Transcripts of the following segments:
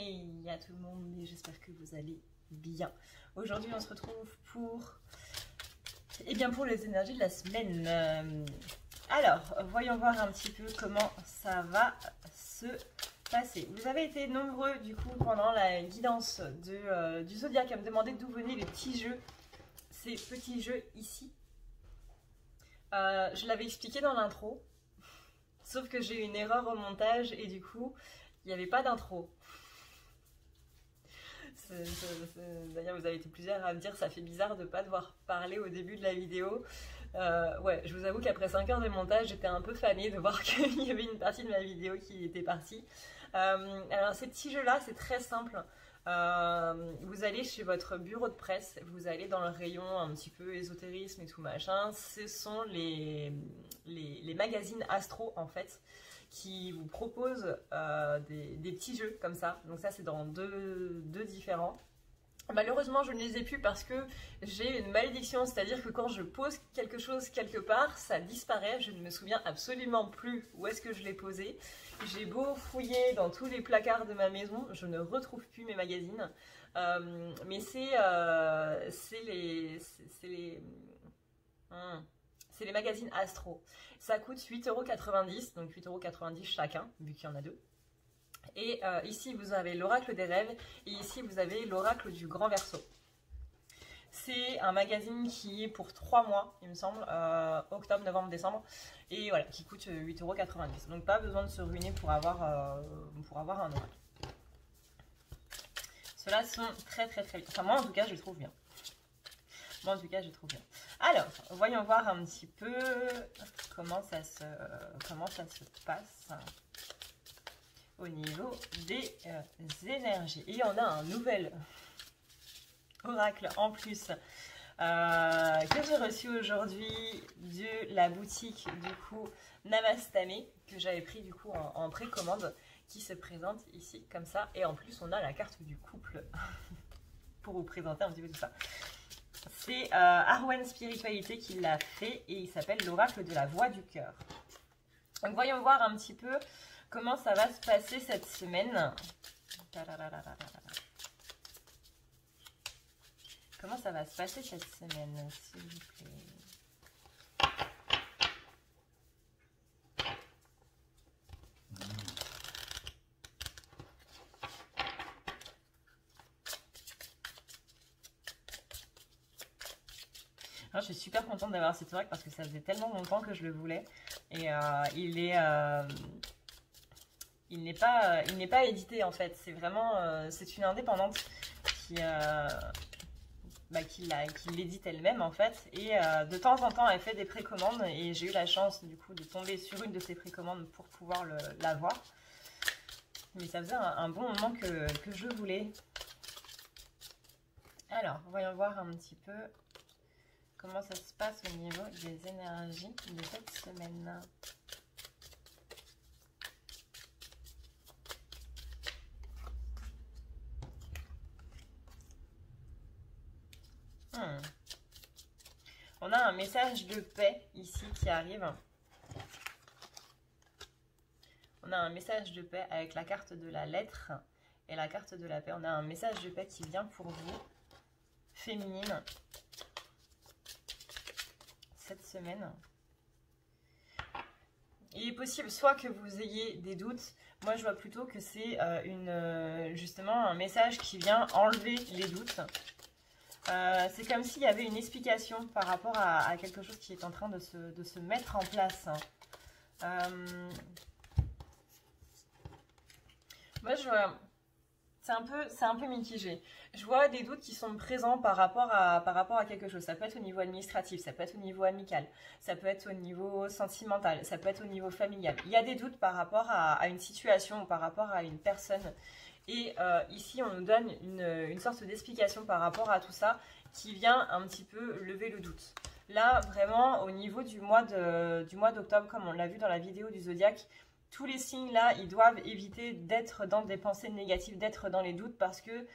Hey à tout le monde, et j'espère que vous allez bien. Aujourd'hui on se retrouve pour, pour les énergies de la semaine. Alors, voyons voir un petit peu comment ça va se passer. Vous avez été nombreux du coup pendant la guidance du Zodiac à me demander d'où venaient les petits jeux. Ces petits jeux ici. Je l'avais expliqué dans l'intro, sauf que j'ai eu une erreur au montage et du coup il n'y avait pas d'intro. D'ailleurs, vous avez été plusieurs à me dire ça fait bizarre de ne pas devoir parler au début de la vidéo. Ouais, je vous avoue qu'après 5 heures de montage, j'étais un peu fanée de voir qu'il y avait une partie de ma vidéo qui était partie. Alors, ces petits jeux-là, c'est très simple. Vous allez chez votre bureau de presse, vous allez dans le rayon un petit peu ésotérisme et tout machin. Ce sont les magazines astro en fait, qui vous proposent des petits jeux comme ça. Donc ça c'est dans deux différents. Malheureusement je ne les ai plus parce que j'ai une malédiction, c'est-à-dire que quand je pose quelque chose quelque part, ça disparaît, je ne me souviens absolument plus où est-ce que je l'ai posé. J'ai beau fouiller dans tous les placards de ma maison, je ne retrouve plus mes magazines. Mais c'est les magazines Astro. Ça coûte 8,90 €, donc 8,90 € chacun, vu qu'il y en a deux. Et ici, vous avez l'oracle des rêves, et ici, vous avez l'oracle du grand Verseau. C'est un magazine qui est pour 3 mois, il me semble, octobre, novembre, décembre, et voilà, qui coûte 8,90 €. Donc pas besoin de se ruiner pour avoir un oracle. Ceux-là sont très très très bien. Enfin, moi en tout cas, je les trouve bien. Moi en tout cas, je trouve bien. Alors, voyons voir un petit peu comment ça se passe au niveau des énergies. Et on a un nouvel oracle en plus que j'ai reçu aujourd'hui de la boutique du coup Navastame, que j'avais pris du coup en précommande, qui se présente ici comme ça. Et en plus, on a la carte du couple pour vous présenter un petit peu tout ça. C'est Arwen Spiritualité qui l'a fait et il s'appelle l'oracle de la voix du cœur. Donc voyons voir un petit peu comment ça va se passer cette semaine. Comment ça va se passer cette semaine, s'il vous plaît. Alors, je suis super contente d'avoir cet oracle parce que ça faisait tellement longtemps que je le voulais. Et il n'est pas édité en fait. C'est vraiment c'est une indépendante qui l'édite elle-même en fait. Et de temps en temps, elle fait des précommandes et j'ai eu la chance du coup de tomber sur une de ces précommandes pour pouvoir l'avoir. Mais ça faisait un bon moment que je voulais. Alors, voyons voir un petit peu comment ça se passe au niveau des énergies de cette semaine. On a un message de paix ici qui arrive. On a un message de paix avec la carte de la lettre et la carte de la paix. On a un message de paix qui vient pour vous, féminine, cette semaine. Il est possible soit que vous ayez des doutes. Moi, je vois plutôt que c'est justement un message qui vient enlever les doutes. C'est comme s'il y avait une explication par rapport à quelque chose qui est en train de se mettre en place. Moi, c'est un peu mitigé. Je vois des doutes qui sont présents par rapport à quelque chose. Ça peut être au niveau administratif, ça peut être au niveau amical, ça peut être au niveau sentimental, ça peut être au niveau familial. Il y a des doutes par rapport à une situation ou par rapport à une personne. Et ici, on nous donne une sorte d'explication par rapport à tout ça qui vient un petit peu lever le doute. Là, vraiment, au niveau du mois d'octobre, comme on l'a vu dans la vidéo du Zodiac, tous les signes là, ils doivent éviter d'être dans des pensées négatives, d'être dans les doutes parce que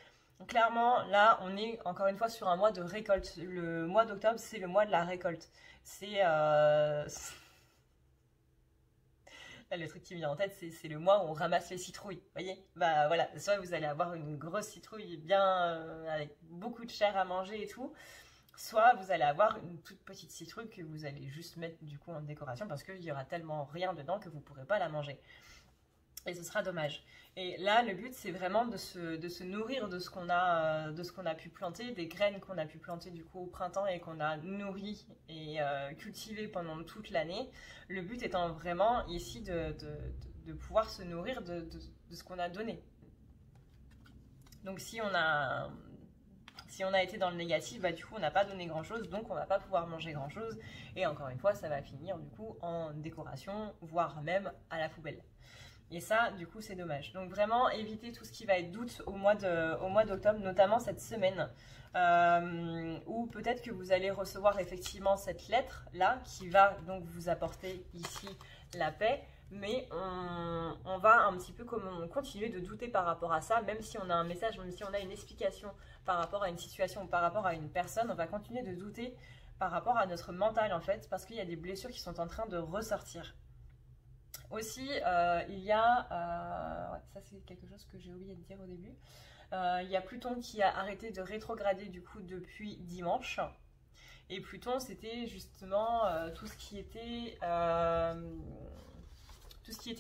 clairement, là, on est encore une fois sur un mois de récolte. Le mois d'octobre, c'est le mois de la récolte. C'est Là, le truc qui me vient en tête, c'est le mois où on ramasse les citrouilles. Vous voyez? Bah voilà, soit vous allez avoir une grosse citrouille bien avec beaucoup de chair à manger et tout, soit vous allez avoir une toute petite citrouille que vous allez juste mettre du coup en décoration parce qu'il y aura tellement rien dedans que vous ne pourrez pas la manger. Et ce sera dommage. Et là, le but, c'est vraiment de se nourrir de ce qu'on a pu planter, des graines qu'on a pu planter du coup au printemps et qu'on a nourries et cultivées pendant toute l'année. Le but étant vraiment ici de pouvoir se nourrir de ce qu'on a donné. Donc si on a été dans le négatif, bah, du coup on n'a pas donné grand chose, donc on va pas pouvoir manger grand chose. Et encore une fois, ça va finir du coup en décoration, voire même à la poubelle. Et ça, du coup, c'est dommage. Donc vraiment, évitez tout ce qui va être doute au mois d'octobre, notamment cette semaine, où peut-être que vous allez recevoir effectivement cette lettre-là, qui va donc vous apporter ici la paix, mais on va un petit peu continuer de douter par rapport à ça, même si on a un message, même si on a une explication par rapport à une situation ou par rapport à une personne, on va continuer de douter par rapport à notre mental en fait, parce qu'il y a des blessures qui sont en train de ressortir. Aussi, il y a, ouais, ça c'est quelque chose que j'ai oublié de dire au début, il y a Pluton qui a arrêté de rétrograder du coup depuis dimanche. Et Pluton, c'était justement tout ce qui était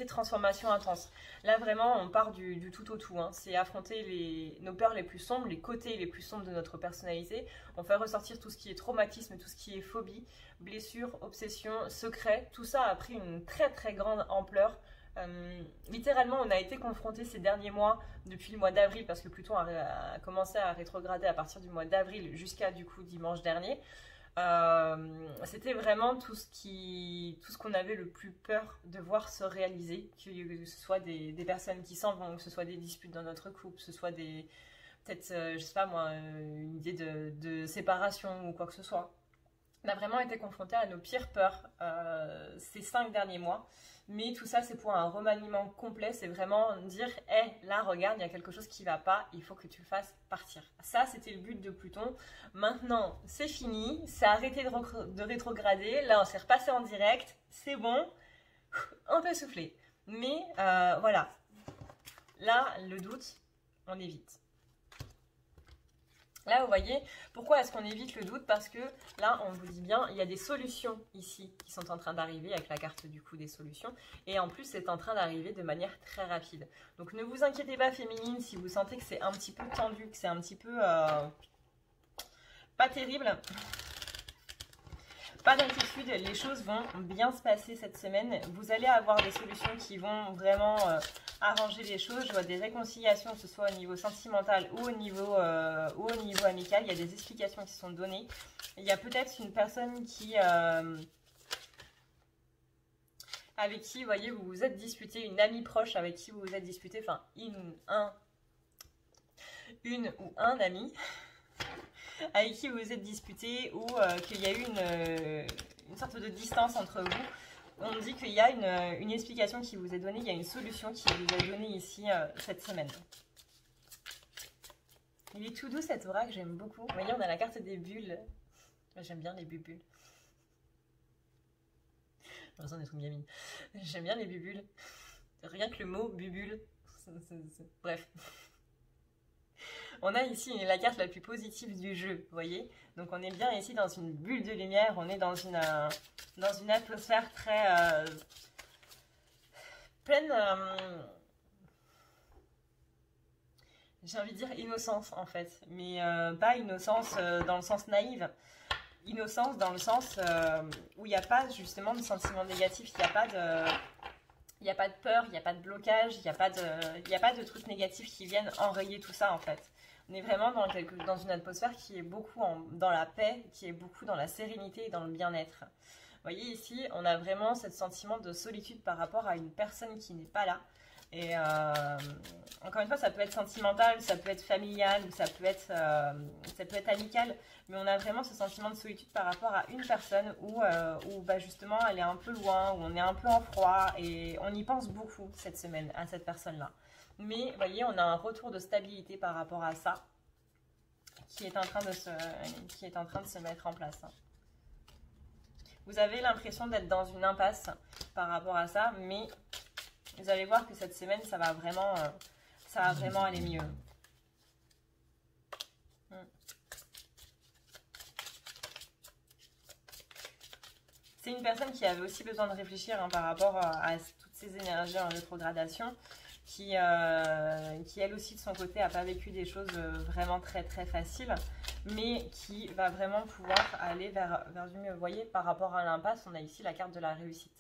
transformation intense. Là vraiment on part du tout au tout, hein. C'est affronter nos peurs les plus sombres, les côtés les plus sombres de notre personnalité. On fait ressortir tout ce qui est traumatisme, tout ce qui est phobie, blessure, obsession, secret. Tout ça a pris une très très grande ampleur. Littéralement on a été confronté ces derniers mois, depuis le mois d'avril, parce que Pluton a commencé à rétrograder à partir du mois d'avril jusqu'à du coup dimanche dernier. C'était vraiment tout ce qu'on avait le plus peur de voir se réaliser, que ce soit des personnes qui s'en vont, que ce soit des disputes dans notre couple, que ce soit peut-être, je sais pas moi, une idée de séparation ou quoi que ce soit. On a vraiment été confronté à nos pires peurs ces 5 derniers mois. Mais tout ça, c'est pour un remaniement complet. C'est vraiment dire, hé, là, regarde, il y a quelque chose qui ne va pas. Il faut que tu le fasses partir. Ça, c'était le but de Pluton. Maintenant, c'est fini. C'est arrêté de rétrograder. Là, on s'est repassé en direct. C'est bon. On peut souffler. Mais voilà. Là, le doute, on évite. Là, vous voyez, pourquoi est-ce qu'on évite le doute? Parce que là, on vous dit bien, il y a des solutions ici qui sont en train d'arriver avec la carte du coup des solutions. Et en plus, c'est en train d'arriver de manière très rapide. Donc, ne vous inquiétez pas, féminine, si vous sentez que c'est un petit peu tendu, que c'est un petit peu pas terrible. Pas d'inquiétude, les choses vont bien se passer cette semaine. Vous allez avoir des solutions qui vont vraiment arranger les choses. Je vois des réconciliations, que ce soit au niveau sentimental ou au niveau amical. Il y a des explications qui sont données. Il y a peut-être une personne avec qui, vous voyez, vous vous êtes disputé, une amie proche avec qui vous vous êtes disputé, enfin, une ou un ami avec qui vous vous êtes disputé ou qu'il y a eu une sorte de distance entre vous. On dit qu'il y a une explication qui vous est donnée, il y a une solution qui vous est donnée ici cette semaine. Il est tout doux cet oracle, j'aime beaucoup. Vous voyez, on a la carte des bulles. J'aime bien les bubules. J'ai l'impression d'être une gamine. J'aime bien les bubules. Rien que le mot bubule. Bref. On a ici la carte la plus positive du jeu, vous voyez. Donc on est bien ici dans une bulle de lumière, on est dans une atmosphère très pleine, j'ai envie de dire innocence en fait, mais pas innocence dans le sens naïf, innocence dans le sens où il n'y a pas justement de sentiments négatifs, il n'y a pas de peur, il n'y a pas de blocage, il n'y a pas de trucs négatifs qui viennent enrayer tout ça en fait. On est vraiment dans une atmosphère qui est beaucoup dans la paix, qui est beaucoup dans la sérénité et dans le bien-être. Vous voyez ici, on a vraiment ce sentiment de solitude par rapport à une personne qui n'est pas là. Et encore une fois, ça peut être sentimental, ça peut être familial, ou ça peut être amical, mais on a vraiment ce sentiment de solitude par rapport à une personne où bah justement elle est un peu loin, où on est un peu en froid, et on y pense beaucoup cette semaine à cette personne-là. Mais vous voyez, on a un retour de stabilité par rapport à ça qui est en train de se mettre en place. Vous avez l'impression d'être dans une impasse par rapport à ça, mais vous allez voir que cette semaine, ça va vraiment aller mieux. C'est une personne qui avait aussi besoin de réfléchir par rapport à toutes ces énergies en rétrogradation, qui elle aussi de son côté n'a pas vécu des choses vraiment très très faciles, mais qui va vraiment pouvoir aller vers du mieux. Vous voyez, par rapport à l'impasse, on a ici la carte de la réussite.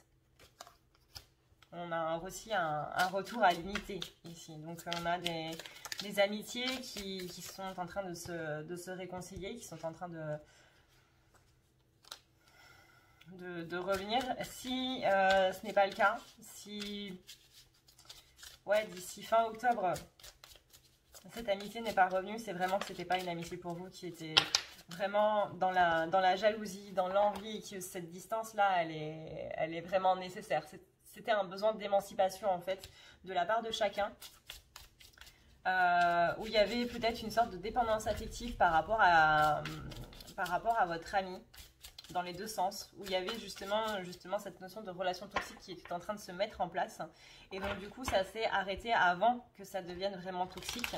On a aussi un retour à l'unité ici. Donc on a des amitiés qui sont en train de se réconcilier, qui sont en train de revenir. Si ce n'est pas le cas, si d'ici fin octobre, cette amitié n'est pas revenue, c'est vraiment que ce n'était pas une amitié pour vous, qui était vraiment dans la jalousie, dans l'envie, et que cette distance-là, elle est vraiment nécessaire. C'était un besoin d'émancipation, en fait, de la part de chacun, où il y avait peut-être une sorte de dépendance affective par rapport à votre ami, dans les deux sens, où il y avait justement cette notion de relation toxique qui était en train de se mettre en place. Et donc du coup, ça s'est arrêté avant que ça devienne vraiment toxique.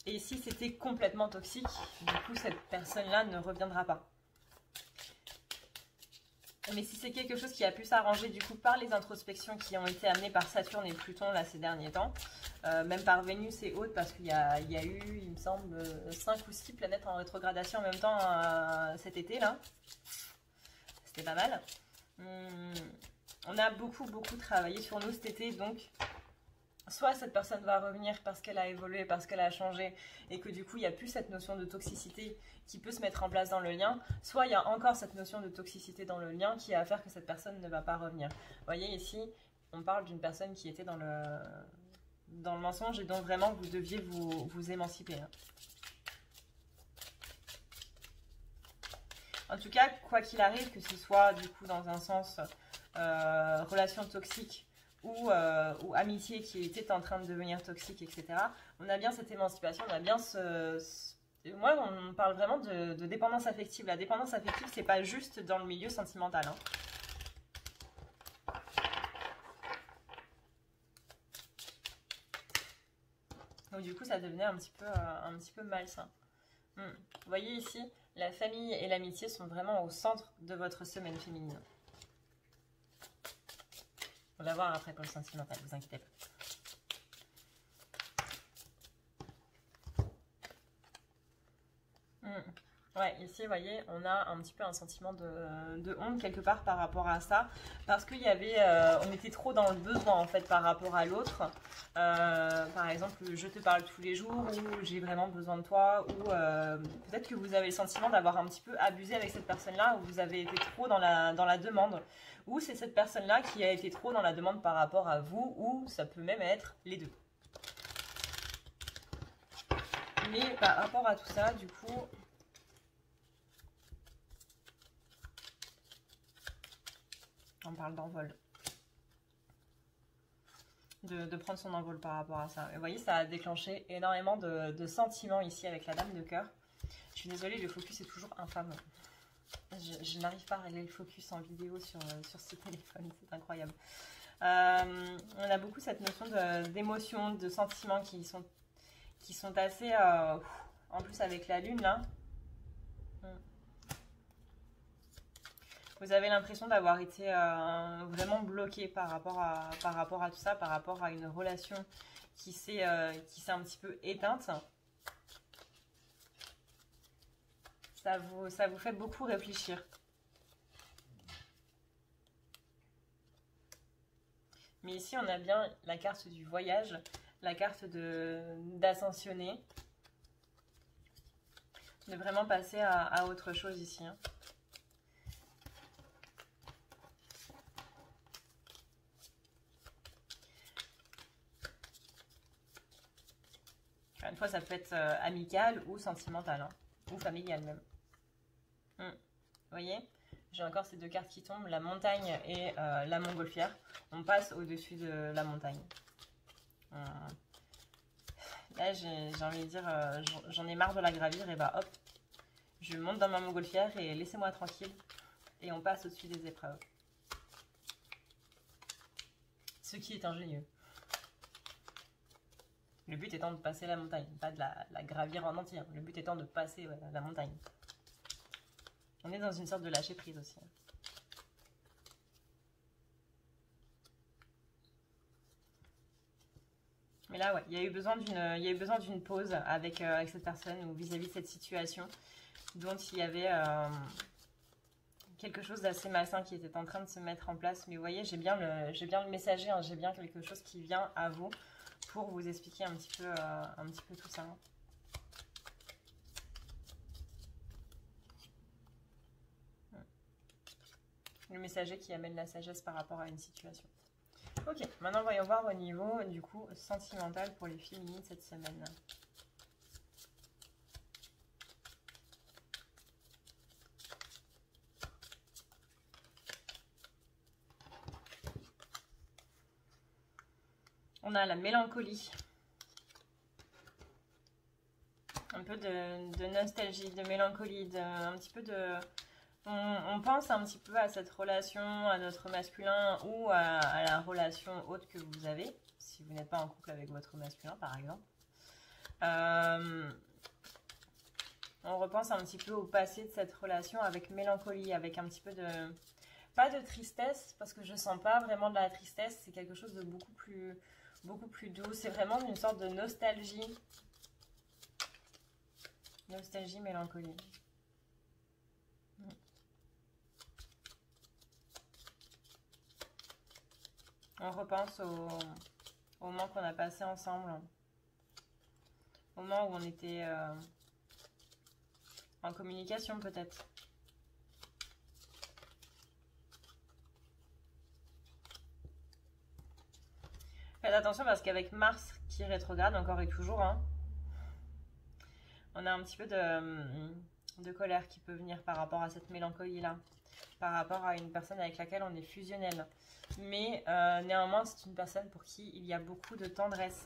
Et si c'était complètement toxique, du coup, cette personne-là ne reviendra pas. Mais si c'est quelque chose qui a pu s'arranger du coup par les introspections qui ont été amenées par Saturne et Pluton là ces derniers temps, même par Vénus et autres, parce qu'il y a eu, il me semble, 5 ou 6 planètes en rétrogradation en même temps cet été là. C'était pas mal. On a beaucoup travaillé sur nous cet été, donc soit cette personne va revenir parce qu'elle a évolué, parce qu'elle a changé, et que du coup il n'y a plus cette notion de toxicité qui peut se mettre en place dans le lien, soit il y a encore cette notion de toxicité dans le lien qui va faire que cette personne ne va pas revenir. Vous voyez ici, on parle d'une personne qui était dans le mensonge, et donc vraiment vous deviez vous émanciper. En tout cas, quoi qu'il arrive, que ce soit du coup dans un sens relation toxique ou amitié qui était en train de devenir toxique, etc., on a bien cette émancipation, on a bien moi, on parle vraiment de dépendance affective. La dépendance affective, c'est pas juste dans le milieu sentimental. Donc du coup, ça devenait un petit peu malsain. Vous voyez ici, la famille et l'amitié sont vraiment au centre de votre semaine féminine. On va voir après pour le sentimental, vous inquiétez pas. Ouais, ici, vous voyez, on a un petit peu un sentiment de honte quelque part par rapport à ça, parce qu'il y avait, on était trop dans le besoin en fait par rapport à l'autre. Par exemple, je te parle tous les jours, ou j'ai vraiment besoin de toi, ou peut-être que vous avez le sentiment d'avoir un petit peu abusé avec cette personne-là, ou vous avez été trop dans la demande, ou c'est cette personne-là qui a été trop dans la demande par rapport à vous, ou ça peut même être les deux. Mais par rapport à tout ça, du coup... On parle d'envol. De prendre son envol par rapport à ça. Et vous voyez, ça a déclenché énormément de sentiments ici avec la dame de cœur. Je suis désolée, le focus est toujours infâme. Je n'arrive pas à régler le focus en vidéo sur ce téléphone, c'est incroyable. On a beaucoup cette notion d'émotions, de sentiments qui sont assez... en plus avec la lune là. Vous avez l'impression d'avoir été vraiment bloqué par rapport à tout ça, par rapport à une relation qui s'est un petit peu éteinte. Ça vous fait beaucoup réfléchir. Mais ici, on a bien la carte du voyage, la carte d'ascensionner, de vraiment passer à autre chose ici. Une fois, ça peut être amical ou sentimental, ou familial même. Vous voyez, j'ai encore ces deux cartes qui tombent, la montagne et la montgolfière. On passe au-dessus de la montagne. Là, j'ai envie de dire, j'en ai marre de la gravir, et bah hop, je monte dans ma montgolfière et laissez-moi tranquille. et on passe au-dessus des épreuves. Ce qui est ingénieux. Le but étant de passer la montagne, pas de la gravir en entier. Le but étant de passer la montagne. On est dans une sorte de lâcher prise aussi. Mais là, ouais, il y a eu besoin d'une pause avec cette personne ou vis-à-vis de cette situation dont il y avait quelque chose d'assez malsain qui était en train de se mettre en place. Mais vous voyez, j'ai bien le messager, hein, j'ai bien quelque chose qui vient à vous pour vous expliquer un petit peu tout ça. Hein. Le messager qui amène la sagesse par rapport à une situation. Ok, maintenant voyons voir au niveau du coup sentimental pour les féminines cette semaine. On a la mélancolie. Un peu de nostalgie, de mélancolie, un petit peu de... On pense un petit peu à cette relation, à notre masculin ou à la relation haute que vous avez, si vous n'êtes pas en couple avec votre masculin par exemple. On repense un petit peu au passé de cette relation avec mélancolie, avec un petit peu de... Pas de tristesse, parce que je sens pas vraiment de la tristesse, c'est quelque chose de beaucoup plus doux. C'est vraiment une sorte de nostalgie. Nostalgie, mélancolie. On repense au moment qu'on a passé ensemble. Au moment où on était en communication peut-être. Faites attention parce qu'avec Mars qui rétrograde encore et toujours, hein, on a un petit peu de colère qui peut venir par rapport à cette mélancolie-là. Par rapport à une personne avec laquelle on est fusionnel. Mais néanmoins, c'est une personne pour qui il y a beaucoup de tendresse.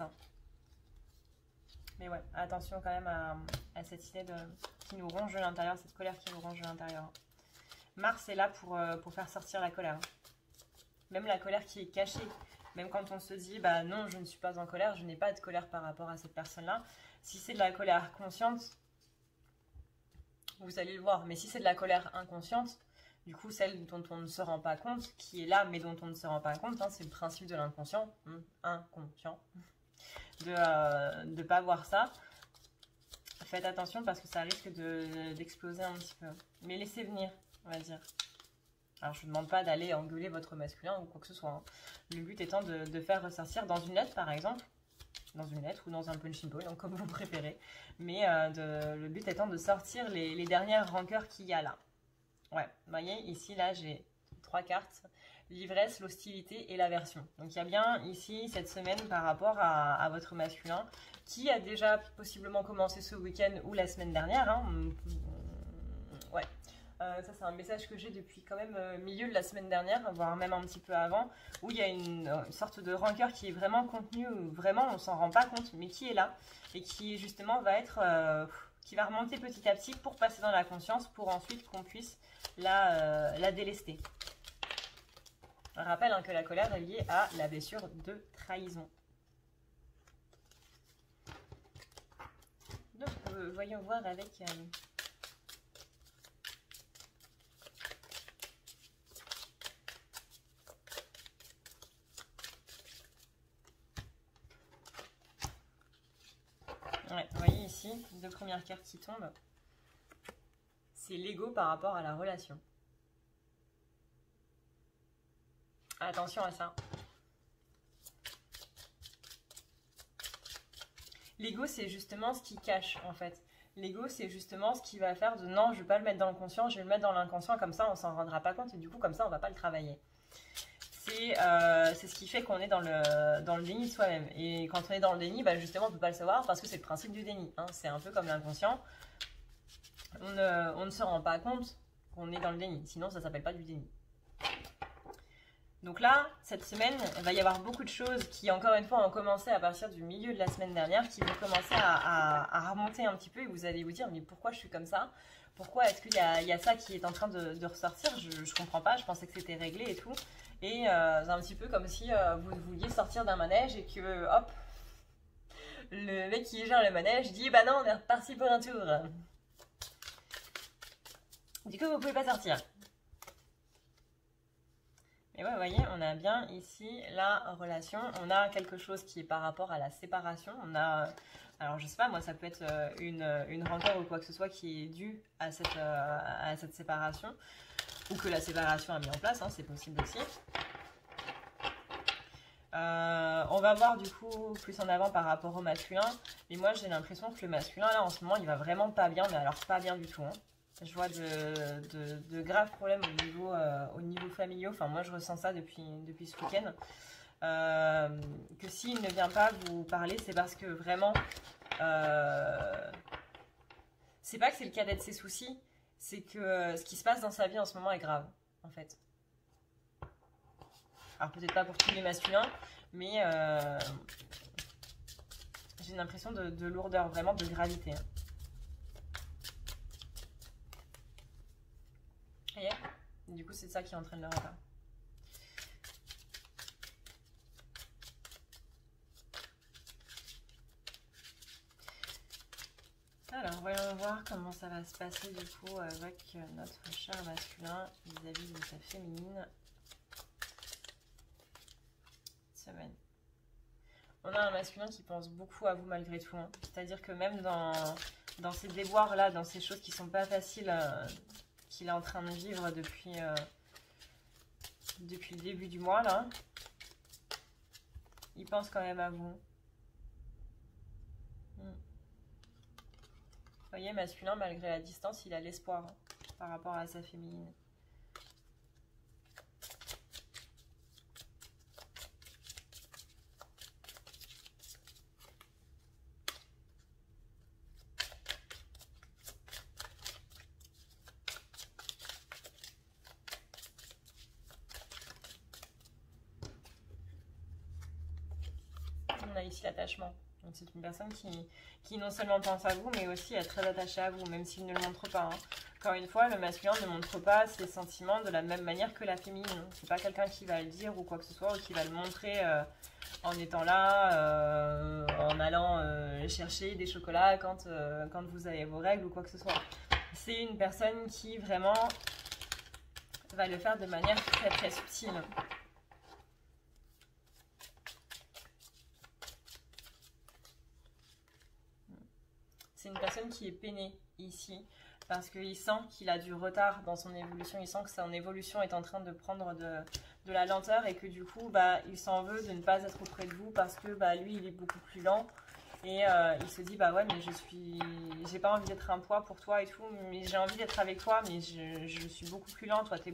Mais ouais, attention quand même à cette idée qui nous ronge de l'intérieur, cette colère qui nous ronge de l'intérieur. Mars est là pour faire sortir la colère. Même la colère qui est cachée. Même quand on se dit, bah non, je ne suis pas en colère, je n'ai pas de colère par rapport à cette personne-là. Si c'est de la colère consciente, vous allez le voir. Mais si c'est de la colère inconsciente, du coup, celle dont on ne se rend pas compte, qui est là, mais dont on ne se rend pas compte, hein, c'est le principe de l'inconscient, inconscient, de ne pas voir ça. Faites attention parce que ça risque d'exploser un petit peu. Mais laissez venir, on va dire. Alors, je ne vous demande pas d'aller engueuler votre masculin ou quoi que ce soit. Hein. Le but étant de faire ressortir dans une lettre, par exemple, dans une lettre ou dans un punching ball, donc comme vous préférez. Mais le but étant de sortir les dernières rancœurs qu'il y a là. Ouais, vous voyez, ici, là, j'ai 3 cartes. L'ivresse, l'hostilité et l'aversion. Donc, il y a bien ici, cette semaine, par rapport à votre masculin, qui a déjà possiblement commencé ce week-end ou la semaine dernière. Hein. Ouais, ça, c'est un message que j'ai depuis quand même milieu de la semaine dernière, voire même un petit peu avant, où il y a une sorte de rancœur qui est vraiment contenue, où vraiment, on s'en rend pas compte, mais qui est là, et qui, justement, va être... qui va remonter petit à petit pour passer dans la conscience, pour ensuite qu'on puisse la délester. Je rappelle hein, que la colère est liée à la blessure de trahison. Donc, voyons voir avec... Ouais, vous voyez ici, 2 premières cartes qui tombent. C'est l'ego par rapport à la relation. Attention à ça. L'ego, c'est justement ce qui cache, en fait. L'ego, c'est justement ce qui va faire de non, je ne vais pas le mettre dans le conscient, je vais le mettre dans l'inconscient, comme ça, on s'en rendra pas compte, et du coup, comme ça, on ne va pas le travailler. C'est ce qui fait qu'on est dans le déni de soi-même. Et quand on est dans le déni, bah, justement, on ne peut pas le savoir parce que c'est le principe du déni. Hein. C'est un peu comme l'inconscient. On ne se rend pas compte qu'on est dans le déni. Sinon, ça ne s'appelle pas du déni. Donc là, cette semaine, il va y avoir beaucoup de choses qui, encore une fois, ont commencé à partir du milieu de la semaine dernière, qui vont commencer à à remonter un petit peu et vous allez vous dire mais pourquoi je suis comme ça? Pourquoi est-ce qu'il y a ça qui est en train de ressortir? Je comprends pas, je pensais que c'était réglé et tout. Et c'est un petit peu comme si vous vouliez sortir d'un manège et que hop, le mec qui gère le manège dit bah non, on est reparti pour un tour. Du coup, vous pouvez pas sortir. Et ouais, vous voyez, on a bien ici la relation. On a quelque chose qui est par rapport à la séparation. On a, alors je sais pas, moi ça peut être une rancœur ou quoi que ce soit qui est due à cette séparation. Ou que la séparation a mis en place, hein, c'est possible aussi. On va voir du coup plus en avant par rapport au masculin. Mais moi j'ai l'impression que le masculin là en ce moment il va vraiment pas bien. Mais alors pas bien du tout. Hein. Je vois de graves problèmes au niveau familial. Enfin, moi, je ressens ça depuis ce week-end. Que s'il ne vient pas vous parler, c'est parce que vraiment... c'est pas que c'est le cadet de ses soucis, c'est que ce qui se passe dans sa vie en ce moment est grave, en fait. Alors, peut-être pas pour tous les masculins, mais j'ai l'impression de lourdeur, vraiment de gravité. Hein. Et du coup, c'est ça qui entraîne le retard. Alors, voyons voir comment ça va se passer du coup avec notre cher masculin vis-à-vis de sa féminine. Semaine. On a un masculin qui pense beaucoup à vous malgré tout. Hein. C'est-à-dire que même dans ces déboires-là, dans ces choses qui sont pas faciles... qu'il est en train de vivre depuis le début du mois là. Il pense quand même à vous. Vous voyez, masculin, malgré la distance, il a l'espoir hein, par rapport à sa féminine. On a ici l'attachement. Donc c'est une personne qui non seulement pense à vous, mais aussi est très attachée à vous, même s'il ne le montre pas. Hein. Encore une fois, le masculin ne montre pas ses sentiments de la même manière que la féminine. C'est pas quelqu'un qui va le dire ou quoi que ce soit, ou qui va le montrer en étant là, en allant chercher des chocolats quand vous avez vos règles ou quoi que ce soit. C'est une personne qui vraiment va le faire de manière très très subtile. C'est une personne qui est peinée ici parce qu'il sent qu'il a du retard dans son évolution. Il sent que son évolution est en train de prendre de la lenteur et que du coup, bah, il s'en veut de ne pas être auprès de vous parce que bah, lui, il est beaucoup plus lent. Et il se dit, bah ouais, mais j'ai pas envie d'être un poids pour toi et tout, mais j'ai envie d'être avec toi, mais je suis beaucoup plus lent. Toi, t'es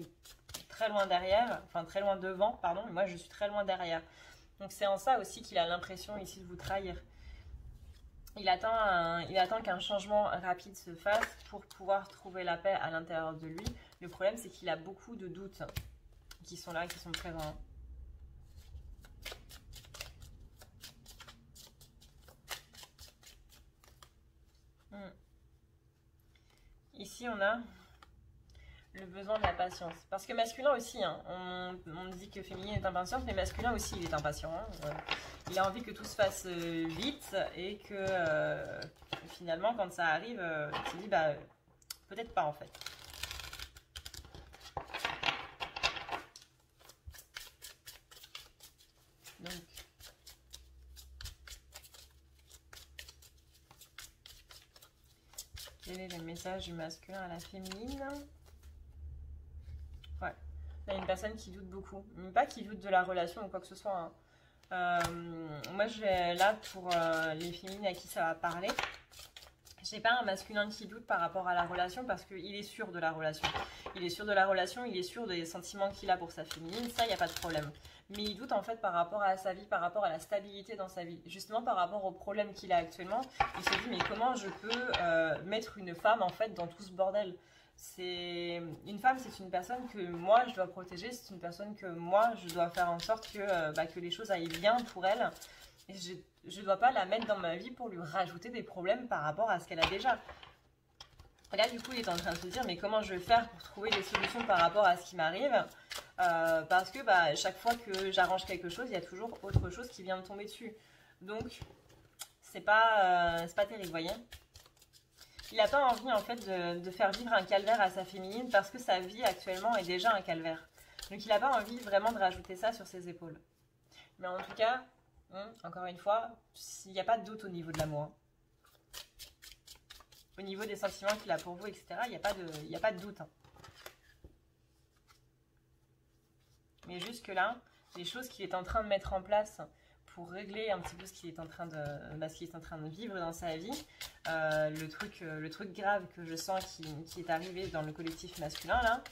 très loin derrière, enfin très loin devant, pardon, mais moi, je suis très loin derrière. Donc c'est en ça aussi qu'il a l'impression ici de vous trahir. Il attend qu'un changement rapide se fasse pour pouvoir trouver la paix à l'intérieur de lui. Le problème, c'est qu'il a beaucoup de doutes qui sont là, qui sont présents. Ici, on a le besoin de la patience. Parce que masculin aussi, hein, on dit que féminin est impatiente, mais masculin aussi, il est impatient. Hein. Il a envie que tout se fasse vite et que finalement, quand ça arrive, il se dit, bah, peut-être pas en fait. Donc, quel est le message du masculin à la féminine? Ouais, il y a une personne qui doute beaucoup. Mais pas qui doute de la relation ou quoi que ce soit. Hein. Moi, je vais là pour les féminines à qui ça va parler. Je n'ai pas un masculin qui doute par rapport à la relation parce qu'il est sûr de la relation. Il est sûr de la relation, il est sûr des sentiments qu'il a pour sa féminine, ça, il n'y a pas de problème. Mais il doute en fait par rapport à sa vie, par rapport à la stabilité dans sa vie. Justement par rapport au problème qu'il a actuellement, il se dit mais comment je peux mettre une femme en fait dans tout ce bordel? Une femme, c'est une personne que moi je dois protéger, c'est une personne que moi je dois faire en sorte que les choses aillent bien pour elle. je dois pas la mettre dans ma vie pour lui rajouter des problèmes par rapport à ce qu'elle a déjà. Et là, du coup, il est en train de se dire, mais comment je vais faire pour trouver des solutions par rapport à ce qui m'arrive parce que chaque fois que j'arrange quelque chose, il y a toujours autre chose qui vient me tomber dessus. Donc, c'est pas terrible, vous voyez. Il n'a pas envie, en fait, de faire vivre un calvaire à sa féminine parce que sa vie, actuellement, est déjà un calvaire. Donc, il n'a pas envie vraiment de rajouter ça sur ses épaules. Mais en tout cas, encore une fois, il n'y a pas de doute au niveau de l'amour. Au niveau des sentiments qu'il a pour vous, etc., il n'y a pas de doute. Mais jusque-là, les choses qu'il est en train de mettre en place pour régler un petit peu ce qu'il est en train de vivre dans sa vie, le truc grave que je sens qui est arrivé dans le collectif masculin, là,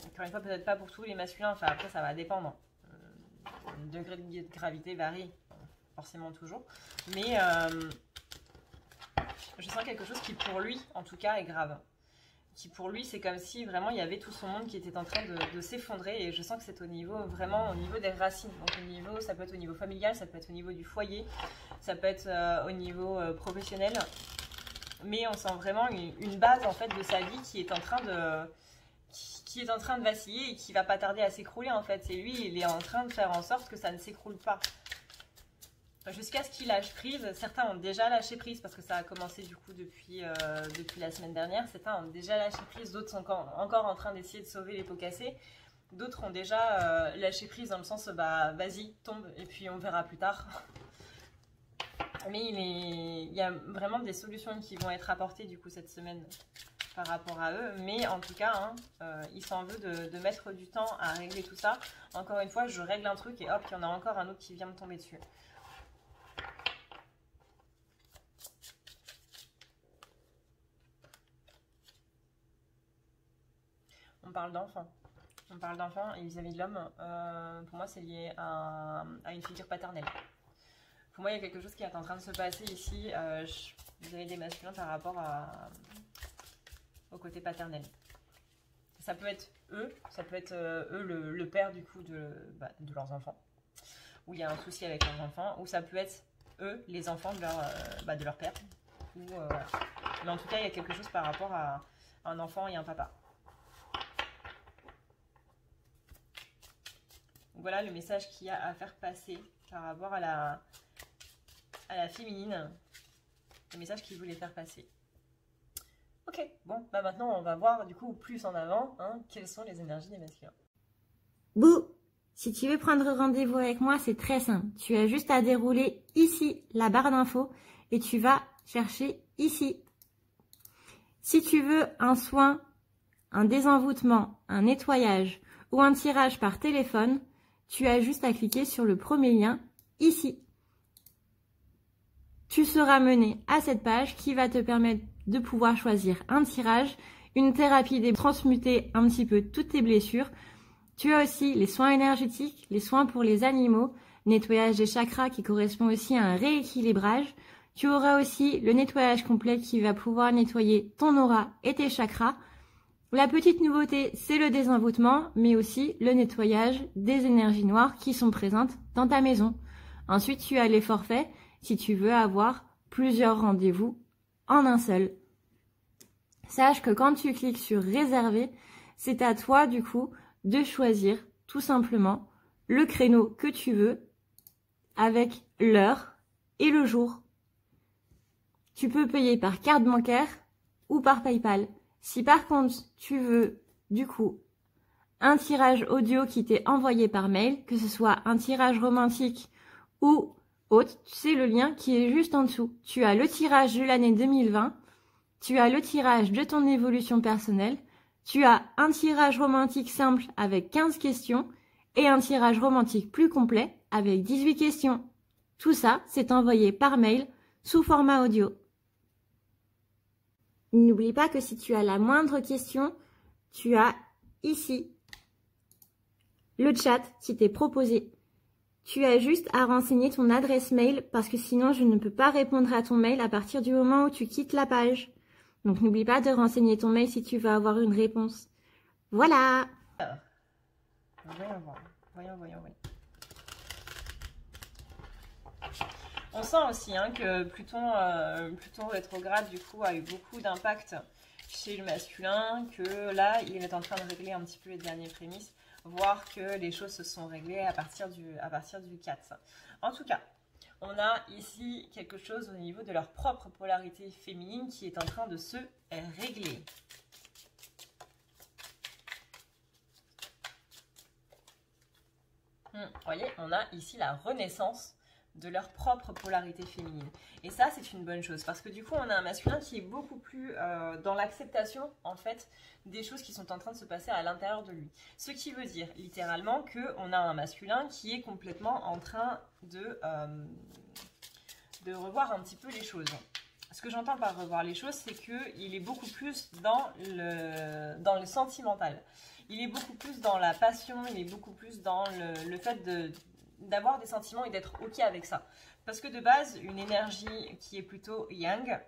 encore une fois, peut-être pas pour tous les masculins, enfin après ça va dépendre. Le degré de gravité varie forcément toujours, mais je sens quelque chose qui pour lui en tout cas est grave, qui pour lui c'est comme si vraiment il y avait tout son monde qui était en train de s'effondrer, et je sens que c'est au niveau des racines, donc ça peut être au niveau familial, ça peut être au niveau du foyer, ça peut être au niveau professionnel, mais on sent vraiment une base en fait de sa vie qui est en train de vaciller et qui va pas tarder à s'écrouler en fait. Et lui, il est en train de faire en sorte que ça ne s'écroule pas. Jusqu'à ce qu'il lâche prise. Certains ont déjà lâché prise parce que ça a commencé du coup depuis la semaine dernière. Certains ont déjà lâché prise, d'autres sont encore en train d'essayer de sauver les pots cassés. D'autres ont déjà lâché prise dans le sens vas-y, tombe et puis on verra plus tard. Mais il y a vraiment des solutions qui vont être apportées du coup cette semaine par rapport à eux, mais en tout cas, il s'en veut de mettre du temps à régler tout ça. Encore une fois, je règle un truc et hop, il y en a encore un autre qui vient me tomber dessus. On parle d'enfant. On parle d'enfant et vis-à-vis de l'homme, pour moi, c'est lié à une figure paternelle. Pour moi, il y a quelque chose qui est en train de se passer ici. Vous avez des masculins par rapport au côté paternel. Ça peut être eux, le père du coup de leurs enfants, où il y a un souci avec leurs enfants, ou ça peut être eux, les enfants de leur père. Voilà. Mais en tout cas, il y a quelque chose par rapport à un enfant et un papa. Donc voilà le message qu'il y a à faire passer par rapport à la féminine, le message qu'il voulait faire passer. Ok, bon, maintenant on va voir du coup plus en avant quelles sont les énergies des masculins. Bouh! Si tu veux prendre rendez-vous avec moi, c'est très simple. Tu as juste à dérouler ici la barre d'infos et tu vas chercher ici. Si tu veux un soin, un désenvoûtement, un nettoyage ou un tirage par téléphone, tu as juste à cliquer sur le premier lien ici. Tu seras mené à cette page qui va te permettre de pouvoir choisir un tirage, une thérapie, transmuter un petit peu toutes tes blessures. Tu as aussi les soins énergétiques, les soins pour les animaux, nettoyage des chakras qui correspond aussi à un rééquilibrage. Tu auras aussi le nettoyage complet qui va pouvoir nettoyer ton aura et tes chakras. La petite nouveauté, c'est le désenvoûtement, mais aussi le nettoyage des énergies noires qui sont présentes dans ta maison. Ensuite, tu as les forfaits si tu veux avoir plusieurs rendez-vous en un seul. Sache que quand tu cliques sur réserver, c'est à toi du coup de choisir tout simplement le créneau que tu veux avec l'heure et le jour. Tu peux payer par carte bancaire ou par PayPal. Si par contre tu veux du coup un tirage audio qui t'est envoyé par mail, que ce soit un tirage romantique ou autre, c'est le lien qui est juste en dessous. Tu as le tirage de l'année 2020, tu as le tirage de ton évolution personnelle, tu as un tirage romantique simple avec 15 questions et un tirage romantique plus complet avec 18 questions. Tout ça, c'est envoyé par mail sous format audio. N'oublie pas que si tu as la moindre question, tu as ici le chat qui t'est proposé. Tu as juste à renseigner ton adresse mail parce que sinon je ne peux pas répondre à ton mail à partir du moment où tu quittes la page. Donc n'oublie pas de renseigner ton mail si tu veux avoir une réponse. Voilà. Voyons voir. Voyons. On sent aussi hein, que Pluton rétrograde du coup a eu beaucoup d'impact chez le masculin, que là il est en train de régler un petit peu les derniers prémices, voire que les choses se sont réglées à partir du 4. En tout cas, on a ici quelque chose au niveau de leur propre polarité féminine qui est en train de se régler. Vous voyez, on a ici la renaissance de leur propre polarité féminine. Et ça, c'est une bonne chose, parce que du coup, on a un masculin qui est beaucoup plus dans l'acceptation, en fait, des choses qui sont en train de se passer à l'intérieur de lui. Ce qui veut dire, littéralement, qu'on a un masculin qui est complètement en train de revoir un petit peu les choses. Ce que j'entends par revoir les choses, c'est qu'il est beaucoup plus dans le sentimental. Il est beaucoup plus dans la passion, il est beaucoup plus dans le fait d'avoir des sentiments et d'être ok avec ça. Parce que de base, une énergie qui est plutôt yang,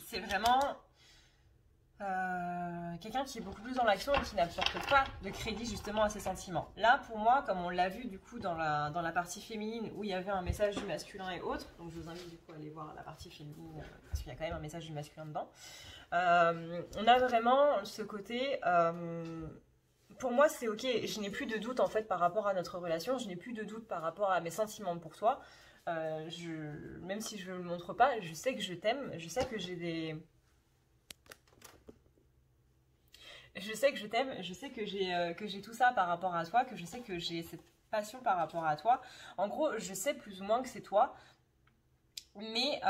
c'est vraiment quelqu'un qui est beaucoup plus dans l'action et qui n'apporte pas de crédit justement à ses sentiments. Là, pour moi, comme on l'a vu du coup dans la partie féminine où il y avait un message du masculin et autres, donc je vous invite du coup à aller voir la partie féminine parce qu'il y a quand même un message du masculin dedans. On a vraiment ce côté... pour moi, c'est ok, je n'ai plus de doute en fait par rapport à notre relation, je n'ai plus de doute par rapport à mes sentiments pour toi. Même si je ne le montre pas, je sais que je t'aime, je sais que j'ai des... Je sais que je t'aime, je sais que j'ai tout ça par rapport à toi, que je sais que j'ai cette passion par rapport à toi. En gros, je sais plus ou moins que c'est toi, mais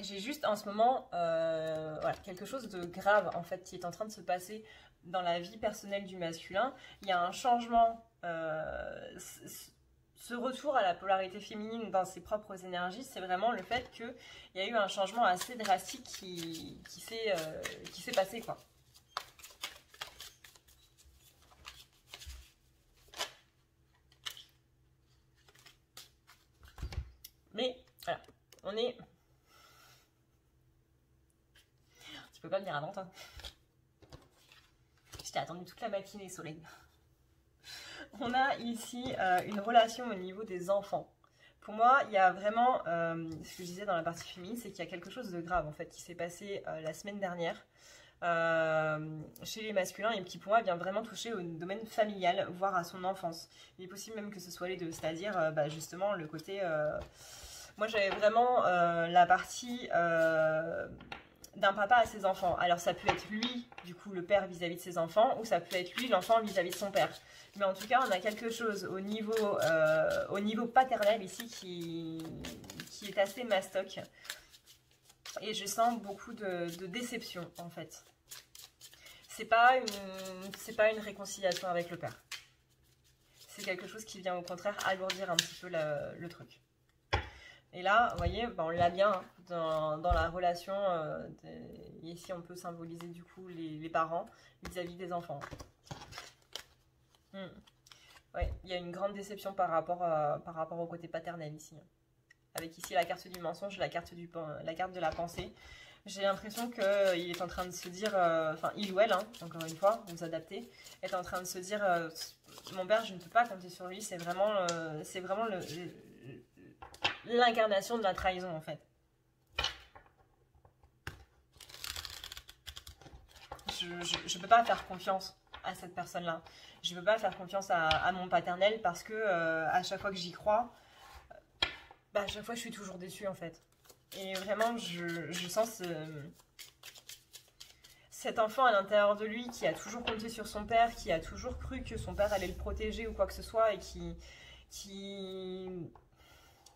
j'ai juste en ce moment voilà, quelque chose de grave en fait qui est en train de se passer dans la vie personnelle du masculin. Il y a un changement, ce retour à la polarité féminine dans ses propres énergies, c'est vraiment le fait qu'il y a eu un changement assez drastique qui s'est passé quoi. Mais voilà, on est... Tu peux pas venir avant toi. Je t'ai attendu toute la matinée, Soleil. On a ici une relation au niveau des enfants. Pour moi, il y a vraiment, ce que je disais dans la partie féminine, c'est qu'il y a quelque chose de grave en fait qui s'est passé la semaine dernière chez les masculins et qui pour moi vient vraiment toucher au domaine familial, voire à son enfance. Il est possible même que ce soit les deux, c'est-à-dire justement le côté... moi j'avais vraiment la partie... d'un papa à ses enfants. Alors ça peut être lui, du coup le père vis-à-vis de ses enfants, ou ça peut être lui, l'enfant vis-à-vis de son père. Mais en tout cas, on a quelque chose au niveau paternel ici qui est assez mastoc. Et je sens beaucoup de déception en fait. C'est pas une réconciliation avec le père. C'est quelque chose qui vient au contraire alourdir un petit peu le truc. Et là, vous voyez, on l'a bien hein, dans la relation. Ici, on peut symboliser du coup les parents vis-à-vis des enfants. Ouais, il y a une grande déception par rapport au côté paternel ici. Avec ici la carte du mensonge, la carte de la pensée. J'ai l'impression qu'il est en train de se dire, enfin il ou elle, hein, encore une fois, vous adaptez, est en train de se dire, mon père, je ne peux pas compter sur lui, c'est vraiment l'incarnation de la trahison en fait. Je peux pas faire confiance à cette personne-là. Je peux pas faire confiance à mon paternel parce que à chaque fois que j'y crois, à chaque fois je suis toujours déçue en fait. Et vraiment je sens cet enfant à l'intérieur de lui qui a toujours compté sur son père, qui a toujours cru que son père allait le protéger ou quoi que ce soit et qui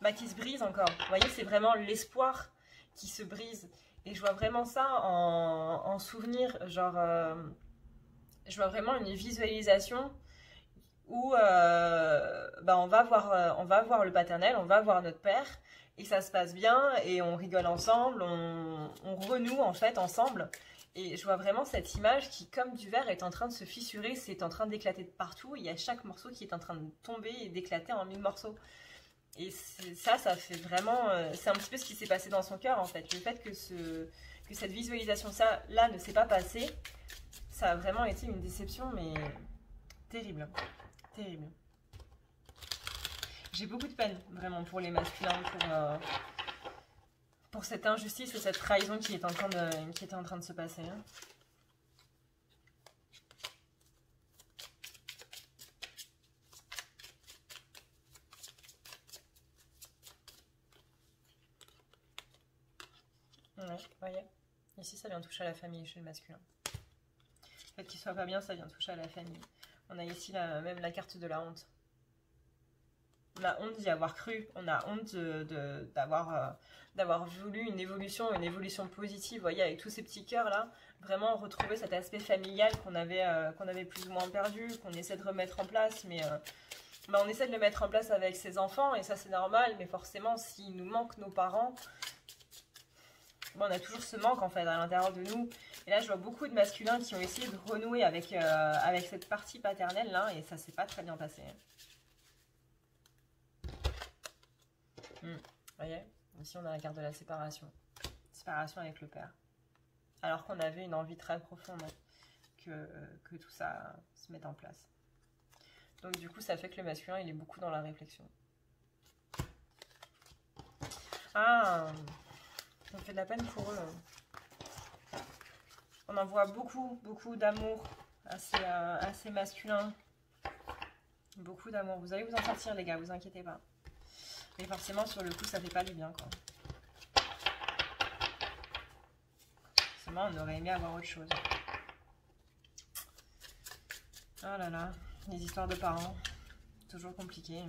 se brise encore. Vous voyez, c'est vraiment l'espoir qui se brise. Et je vois vraiment ça en souvenir, genre, je vois vraiment une visualisation où on va voir le paternel, on va voir notre père, et ça se passe bien, et on rigole ensemble, on renoue en fait ensemble. Et je vois vraiment cette image qui, comme du verre, est en train de se fissurer, c'est en train d'éclater de partout, il y a chaque morceau qui est en train de tomber et d'éclater en 1000 morceaux. Et ça fait vraiment... c'est un petit peu ce qui s'est passé dans son cœur, en fait. Le fait que cette visualisation-là ne s'est pas passée, ça a vraiment été une déception, mais terrible. Terrible. J'ai beaucoup de peine, vraiment, pour les masculins, pour cette injustice et cette trahison qui était en train de se passer. Hein. Ouais, voyez. Ici, ça vient toucher à la famille chez le masculin. Le fait qu'il soit pas bien, ça vient toucher à la famille. On a ici même la carte de la honte. On a honte d'y avoir cru. On a honte d'avoir voulu une évolution positive. Vous voyez, avec tous ces petits cœurs là, vraiment retrouver cet aspect familial qu'on avait plus ou moins perdu, qu'on essaie de remettre en place, mais on essaie de le mettre en place avec ses enfants, et ça c'est normal, mais forcément, s'il nous manque nos parents, on a toujours ce manque en fait à l'intérieur de nous. Et là je vois beaucoup de masculins qui ont essayé de renouer avec cette partie paternelle là, et ça s'est pas très bien passé. Vous voyez, ici on a la carte de la séparation. Séparation avec le père. Alors qu'on avait une envie très profonde que tout ça se mette en place. Donc du coup ça fait que le masculin il est beaucoup dans la réflexion. Ah, on fait de la peine pour eux. On en voit beaucoup d'amour à ces masculins. Beaucoup d'amour. Vous allez vous en sortir les gars, vous inquiétez pas. Mais forcément sur le coup ça fait pas du bien quoi. Forcément on aurait aimé avoir autre chose. Oh là là, les histoires de parents, toujours compliquées.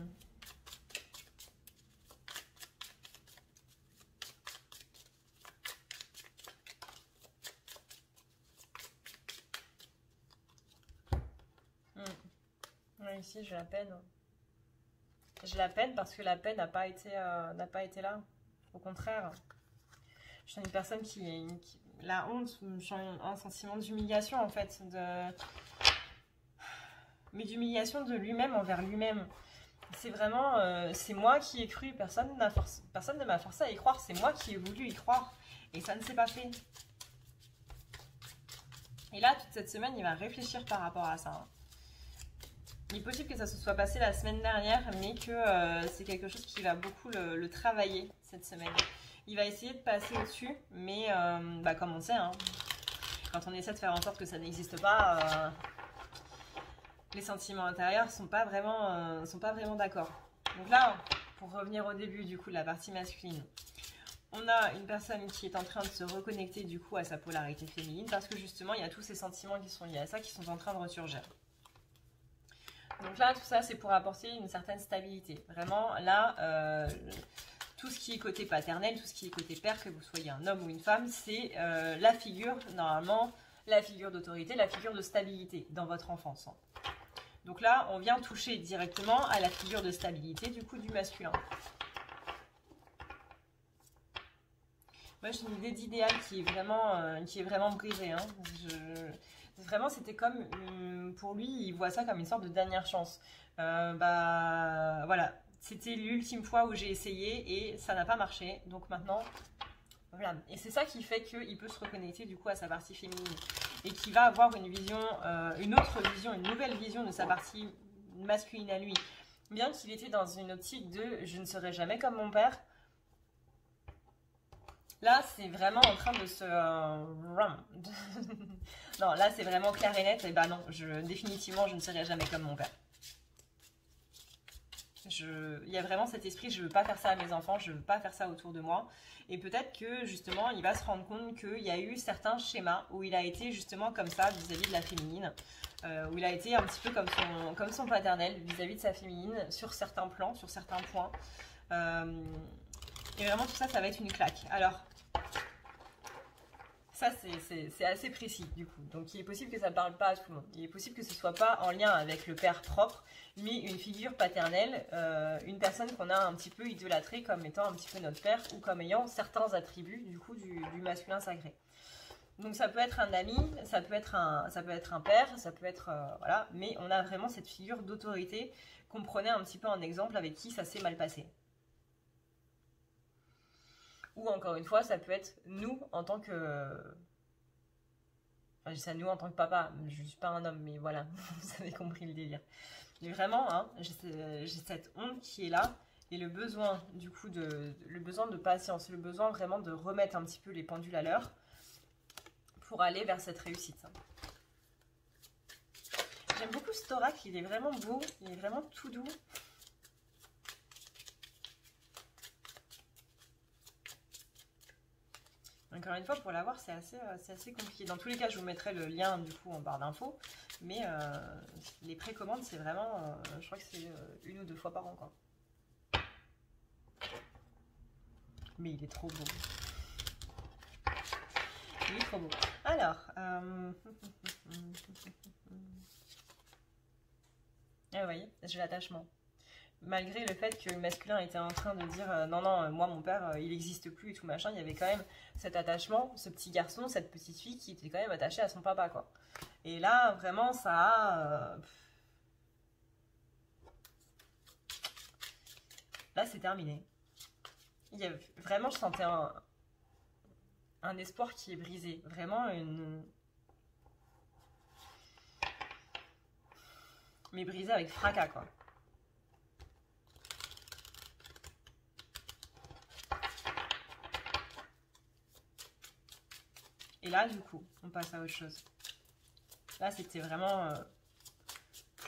Ouais, ici j'ai la peine. J'ai la peine parce que la peine n'a pas été là. Au contraire, je suis une personne la honte, je suis un sentiment d'humiliation en fait, mais d'humiliation de lui-même envers lui-même. C'est vraiment, c'est moi qui ai cru, personne ne m'a forcé à y croire, c'est moi qui ai voulu y croire, et ça ne s'est pas fait. Et là, toute cette semaine, il va réfléchir par rapport à ça. Hein. Il est possible que ça se soit passé la semaine dernière, mais que c'est quelque chose qui va beaucoup le travailler cette semaine. Il va essayer de passer au-dessus, mais comme on sait, hein, quand on essaie de faire en sorte que ça n'existe pas, les sentiments intérieurs sont pas vraiment d'accord. Donc là, pour revenir au début du coup de la partie masculine, on a une personne qui est en train de se reconnecter du coup à sa polarité féminine, parce que justement, il y a tous ces sentiments qui sont liés à ça, qui sont en train de ressurgir. Donc là, tout ça, c'est pour apporter une certaine stabilité. Vraiment, là, tout ce qui est côté paternel, tout ce qui est côté père, que vous soyez un homme ou une femme, c'est la figure, normalement, la figure d'autorité, la figure de stabilité dans votre enfance. Hein. Donc là, on vient toucher directement à la figure de stabilité, du coup, du masculin. Moi, j'ai une idée d'idéal qui est vraiment brisée. Hein. Vraiment, c'était comme, pour lui, il voit ça comme une sorte de dernière chance. Voilà, c'était l'ultime fois où j'ai essayé et ça n'a pas marché. Donc maintenant, voilà. Et c'est ça qui fait qu'il peut se reconnecter du coup à sa partie féminine. Et qu'il va avoir une vision, une autre vision, une nouvelle vision de sa partie masculine à lui. Bien qu'il était dans une optique de « je ne serai jamais comme mon père », là, c'est vraiment en train de se... non, là, c'est vraiment clair et net. Et bah non, définitivement, je ne serai jamais comme mon père. Il y a vraiment cet esprit, je ne veux pas faire ça à mes enfants, je ne veux pas faire ça autour de moi. Et peut-être que, justement, il va se rendre compte qu'il y a eu certains schémas où il a été justement comme ça vis-à-vis de la féminine. Où il a été un petit peu comme son paternel vis-à-vis de sa féminine sur certains plans, sur certains points. Et vraiment, tout ça, ça va être une claque. Alors... ça, c'est assez précis, du coup. Donc, il est possible que ça ne parle pas à tout le monde. Il est possible que ce ne soit pas en lien avec le père propre, mais une figure paternelle, une personne qu'on a un petit peu idolâtrée comme étant un petit peu notre père, ou comme ayant certains attributs, du coup, du masculin sacré. Donc, ça peut être un ami, ça peut être un père, ça peut être... voilà. Mais on a vraiment cette figure d'autorité qu'on prenait un petit peu en exemple avec qui ça s'est mal passé. Ou encore une fois, ça peut être nous en tant que... Enfin, je dis ça nous en tant que papa, je ne suis pas un homme, mais voilà, vous avez compris le délire. Mais vraiment, hein, j'ai cette honte qui est là. Et le besoin, du coup, le besoin de patience, le besoin vraiment de remettre un petit peu les pendules à l'heure pour aller vers cette réussite. J'aime beaucoup cet oracle, il est vraiment beau, il est vraiment tout doux. Encore une fois, pour l'avoir, c'est assez compliqué. Dans tous les cas, je vous mettrai le lien du coup en barre d'infos. Mais les précommandes, c'est vraiment, je crois que c'est 1 ou 2 fois par an, quoi. Mais il est trop beau. Il est trop beau. Alors, vous voyez, j'ai l'attachement. Malgré le fait que le masculin était en train de dire non, non, moi, mon père, il n'existe plus et tout machin, il y avait quand même cet attachement, ce petit garçon, cette petite fille qui était quand même attachée à son papa, quoi. Et là, vraiment, ça a... Là, c'est terminé. Il y a... Vraiment, je sentais un espoir qui est brisé. Vraiment une... Mais brisé avec fracas, quoi. Et là, du coup, on passe à autre chose. Là, c'était vraiment...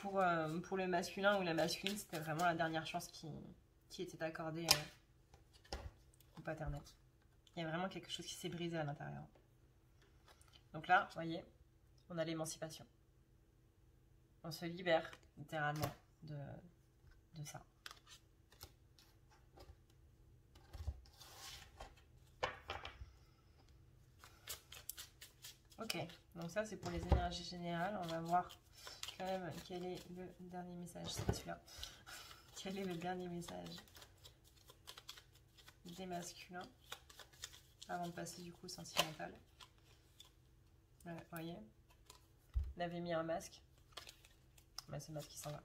pour le masculin ou la masculine, c'était vraiment la dernière chance qui était accordée au paternel. Il y a vraiment quelque chose qui s'est brisé à l'intérieur. Donc là, vous voyez, on a l'émancipation. On se libère littéralement de ça. Ok, donc ça c'est pour les énergies générales. On va voir quand même quel est le dernier message. C'est pas celui-là. Quel est le dernier message des masculins avant de passer du coup sentimental. Ouais, vous voyez, on avait mis un masque. Bah, c'est le masque qui s'en va.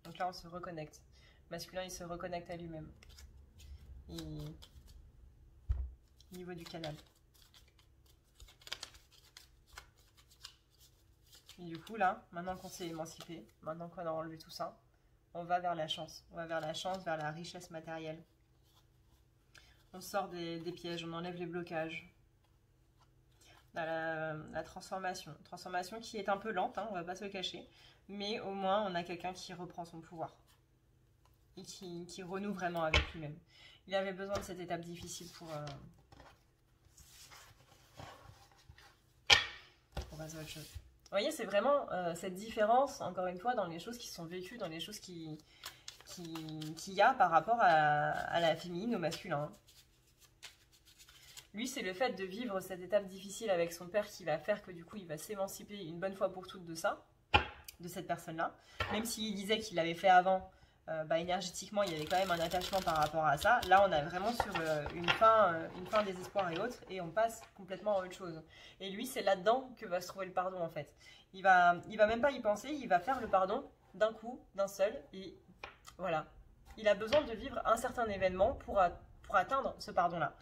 Donc là on se reconnecte. Masculin, il se reconnecte à lui-même. Au niveau du canal. Et du coup, là, maintenant qu'on s'est émancipé, maintenant qu'on a enlevé tout ça, on va vers la chance. On va vers la chance, vers la richesse matérielle. On sort des pièges, on enlève les blocages. La transformation. Transformation qui est un peu lente, hein, on va pas se le cacher. Mais au moins, on a quelqu'un qui reprend son pouvoir. Et qui renoue vraiment avec lui-même. Il avait besoin de cette étape difficile pour passer à autre chose. Vous voyez, c'est vraiment cette différence, encore une fois, dans les choses qui sont vécues, dans les choses qu'il y a par rapport à la féminine, au masculin. Lui, c'est le fait de vivre cette étape difficile avec son père qui va faire que du coup, il va s'émanciper une bonne fois pour toutes de ça, de cette personne-là. Même s'il disait qu'il l'avait fait avant, énergétiquement, il y avait quand même un attachement par rapport à ça. Là, on est vraiment sur une fin désespoir et autres, et on passe complètement à autre chose. Et lui, c'est là-dedans que va se trouver le pardon, en fait. Il va même pas y penser, il va faire le pardon d'un coup, d'un seul, et voilà. Il a besoin de vivre un certain événement pour atteindre ce pardon-là.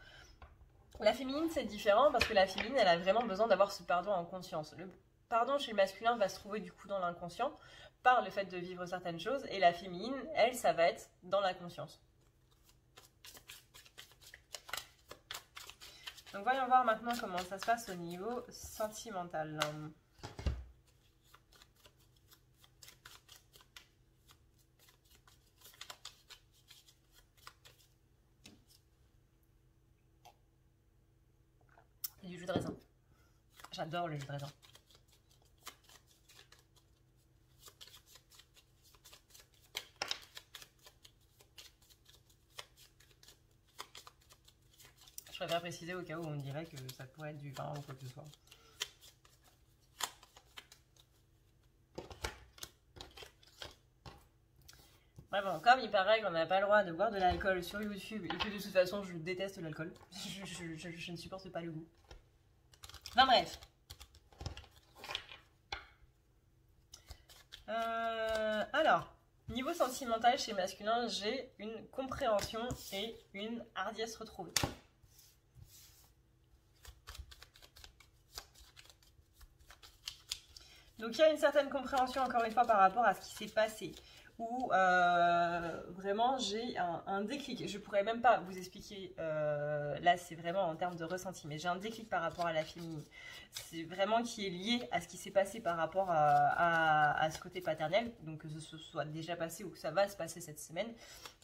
La féminine, c'est différent, parce que la féminine, elle a vraiment besoin d'avoir ce pardon en conscience. Le pardon chez le masculin va se trouver du coup dans l'inconscient, par le fait de vivre certaines choses, et la féminine, elle, ça va être dans la conscience. Donc voyons voir maintenant comment ça se passe au niveau sentimental. Du jus de raisin. J'adore le jus de raisin. Je préfère préciser au cas où on me dirait que ça pourrait être du vin ou quoi que ce soit. Vraiment, comme il paraît qu'on n'a pas le droit de boire de l'alcool sur YouTube et que de toute façon je déteste l'alcool, je ne supporte pas le goût. Enfin bref. Alors, niveau sentimental chez masculin, j'ai une compréhension et une hardiesse retrouvée. Donc il y a une certaine compréhension encore une fois par rapport à ce qui s'est passé. Où vraiment j'ai un déclic. Je pourrais même pas vous expliquer, là c'est vraiment en termes de ressenti, mais j'ai un déclic par rapport à la féminine. C'est vraiment qui est lié à ce qui s'est passé par rapport à ce côté paternel, donc que ce soit déjà passé ou que ça va se passer cette semaine.